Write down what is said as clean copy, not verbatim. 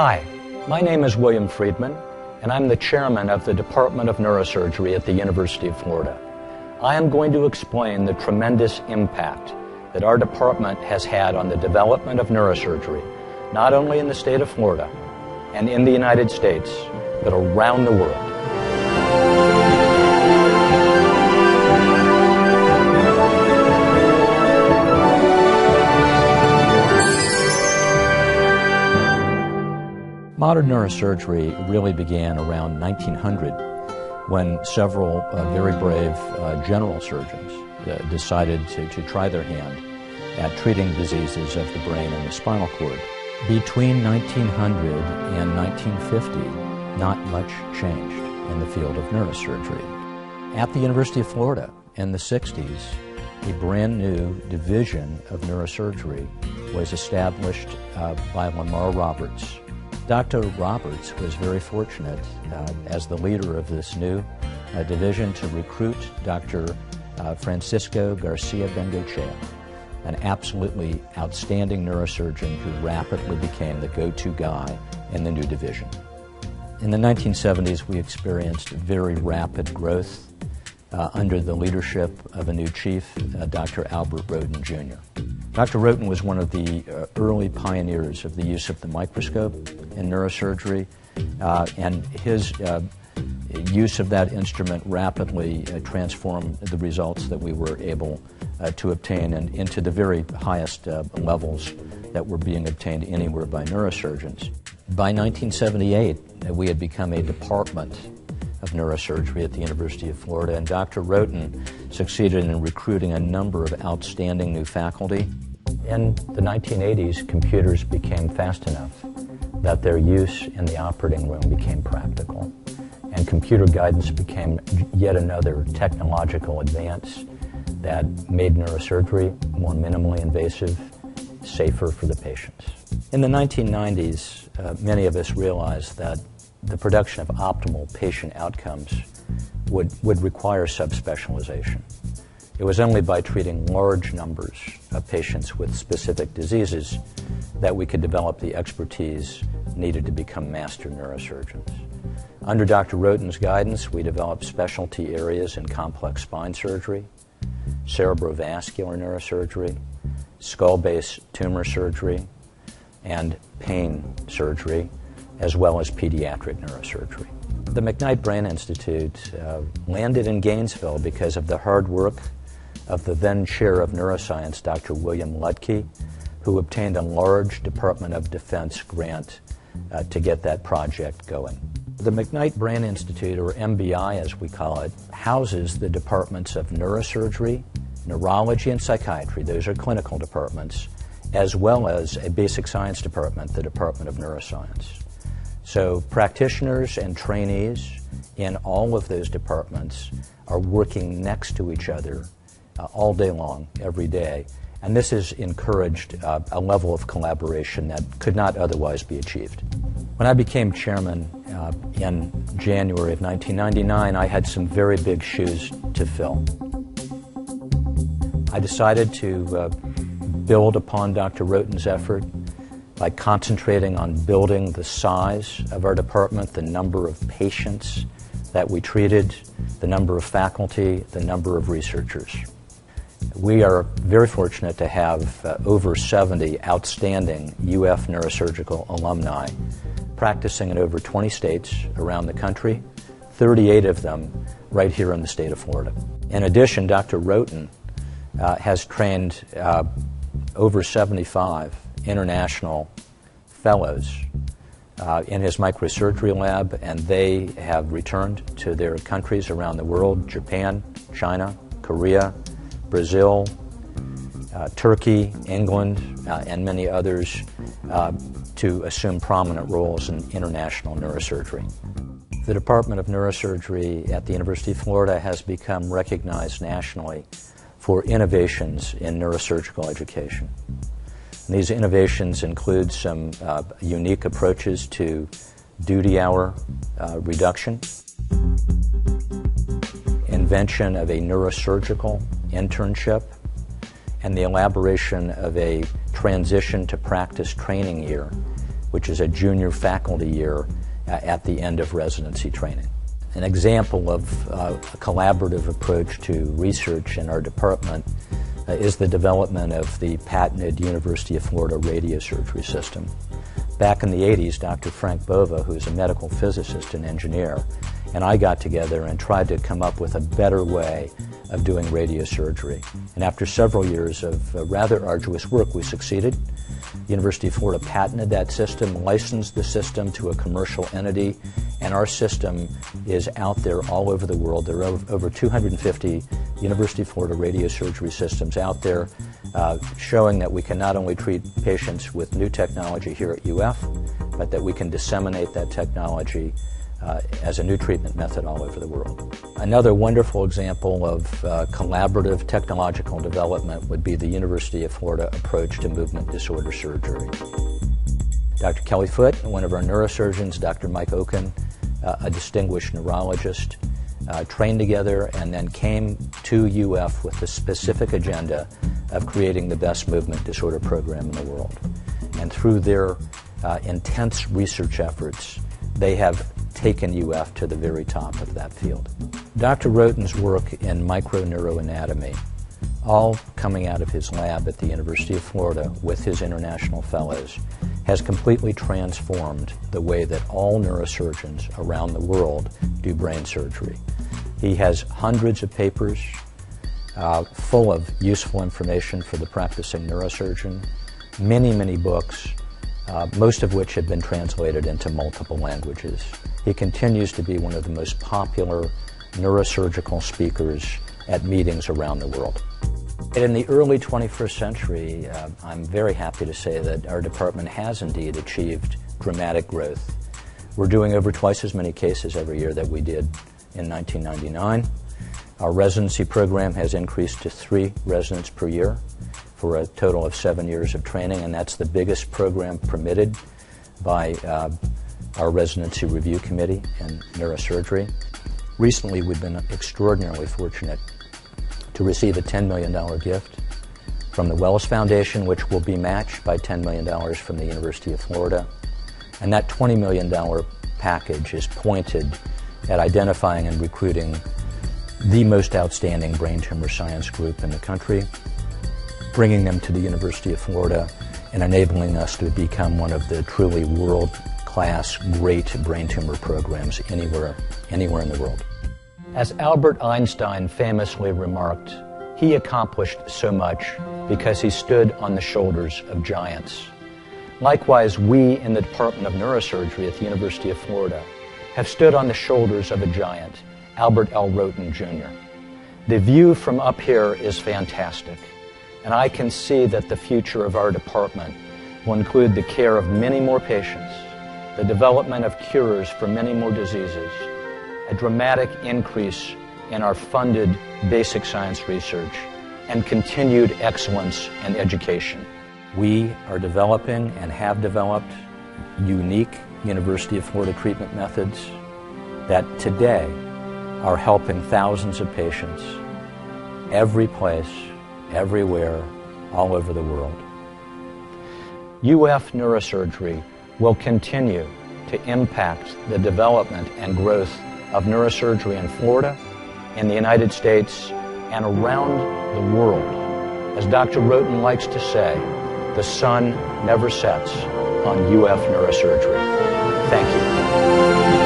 Hi, my name is William Friedman, and I'm the chairman of the Department of Neurosurgery at the University of Florida. I am going to explain the tremendous impact that our department has had on the development of neurosurgery, not only in the state of Florida and in the United States, but around the world. Modern neurosurgery really began around 1900 when several very brave general surgeons decided to try their hand at treating diseases of the brain and the spinal cord. Between 1900 and 1950, not much changed in the field of neurosurgery. At the University of Florida in the 60s, a brand new division of neurosurgery was established by Lamar Roberts. Dr. Roberts was very fortunate as the leader of this new division to recruit Dr. Francisco Garcia Bengoechea, an absolutely outstanding neurosurgeon who rapidly became the go-to guy in the new division. In the 1970s, we experienced very rapid growth under the leadership of a new chief, Dr. Albert Roden, Jr. Dr. Roden was one of the early pioneers of the use of the microscope in neurosurgery, and his use of that instrument rapidly transformed the results that we were able to obtain and into the very highest levels that were being obtained anywhere by neurosurgeons. By 1978, we had become a department of neurosurgery at the University of Florida, and Dr. Roden succeeded in recruiting a number of outstanding new faculty. In the 1980s, computers became fast enough that their use in the operating room became practical, and computer guidance became yet another technological advance that made neurosurgery more minimally invasive, safer for the patients. In the 1990s, many of us realized that the production of optimal patient outcomes would require subspecialization. It was only by treating large numbers of patients with specific diseases that we could develop the expertise needed to become master neurosurgeons. Under Dr. Roden's guidance, we developed specialty areas in complex spine surgery, cerebrovascular neurosurgery, skull-base tumor surgery, and pain surgery, as well as pediatric neurosurgery. The Mcknight Brain Institute landed in Gainesville because of the hard work of the then chair of neuroscience, Dr. William Lutke, who obtained a large Department of Defense grant to get that project going. The Mcknight Brain Institute, or MBI as we call it, houses the departments of neurosurgery, neurology, and psychiatry. Those are clinical departments, as well as a basic science department, the Department of Neuroscience. So practitioners and trainees in all of those departments are working next to each other all day long, every day. And this has encouraged a level of collaboration that could not otherwise be achieved. When I became chairman in January of 1999, I had some very big shoes to fill. I decided to build upon Dr. Roden's effort by concentrating on building the size of our department, the number of patients that we treated, the number of faculty, the number of researchers. We are very fortunate to have over 70 outstanding UF neurosurgical alumni practicing in over 20 states around the country, 38 of them right here in the state of Florida. In addition, Dr. Roden has trained over 75 international fellows in his microsurgery lab, and they have returned to their countries around the world: Japan, China, Korea, Brazil, Turkey, England, and many others to assume prominent roles in international neurosurgery. The Department of Neurosurgery at the University of Florida has become recognized nationally for innovations in neurosurgical education. And these innovations include some unique approaches to duty hour reduction, invention of a neurosurgical internship, and the elaboration of a transition to practice training year which is a junior faculty year at the end of residency training. An example of a collaborative approach to research in our department is the development of the patented University of Florida radiosurgery system. Back in the 80s, Dr. Frank Bova, who's a medical physicist and engineer, and I got together and tried to come up with a better way of doing radiosurgery. And after several years of rather arduous work, we succeeded. The University of Florida patented that system, licensed the system to a commercial entity, and our system is out there all over the world. There are over 250 University of Florida radiosurgery systems out there, showing that we can not only treat patients with new technology here at UF, but that we can disseminate that technology as a new treatment method all over the world. Another wonderful example of collaborative technological development would be the University of Florida approach to movement disorder surgery. Dr. Kelly Foote, one of our neurosurgeons, Dr. Mike Oken, a distinguished neurologist, trained together and then came to UF with the specific agenda of creating the best movement disorder program in the world. And through their intense research efforts, they have taken UF to the very top of that field. Dr. Roten's work in microneuroanatomy, all coming out of his lab at the University of Florida with his international fellows, has completely transformed the way that all neurosurgeons around the world do brain surgery. He has hundreds of papers full of useful information for the practicing neurosurgeon, many books, most of which have been translated into multiple languages. He continues to be one of the most popular neurosurgical speakers at meetings around the world. In the early 21st century, I'm very happy to say that our department has indeed achieved dramatic growth. We're doing over twice as many cases every year that we did in 1999. Our residency program has increased to 3 residents per year for a total of 7 years of training, and that's the biggest program permitted by our residency review committee in neurosurgery. Recently, we've been extraordinarily fortunate to receive a $10 million gift from the Wells Foundation, which will be matched by $10 million from the University of Florida. And that $20 million package is pointed at identifying and recruiting the most outstanding brain tumor science group in the country, bringing them to the University of Florida, and enabling us to become one of the truly world-class, great brain tumor programs anywhere in the world. As Albert Einstein famously remarked, he accomplished so much because he stood on the shoulders of giants. Likewise, we in the Department of Neurosurgery at the University of Florida have stood on the shoulders of a giant, Albert L. Roten, Jr. The view from up here is fantastic, and I can see that the future of our department will include the care of many more patients, the development of cures for many more diseases, a dramatic increase in our funded basic science research, and continued excellence in education. We are developing and have developed unique University of Florida treatment methods that today are helping thousands of patients every place, everywhere, all over the world. UF Neurosurgery will continue to impact the development and growth of neurosurgery in Florida, in the United States, and around the world. As Dr. Roten likes to say, the sun never sets on UF Neurosurgery. Thank you.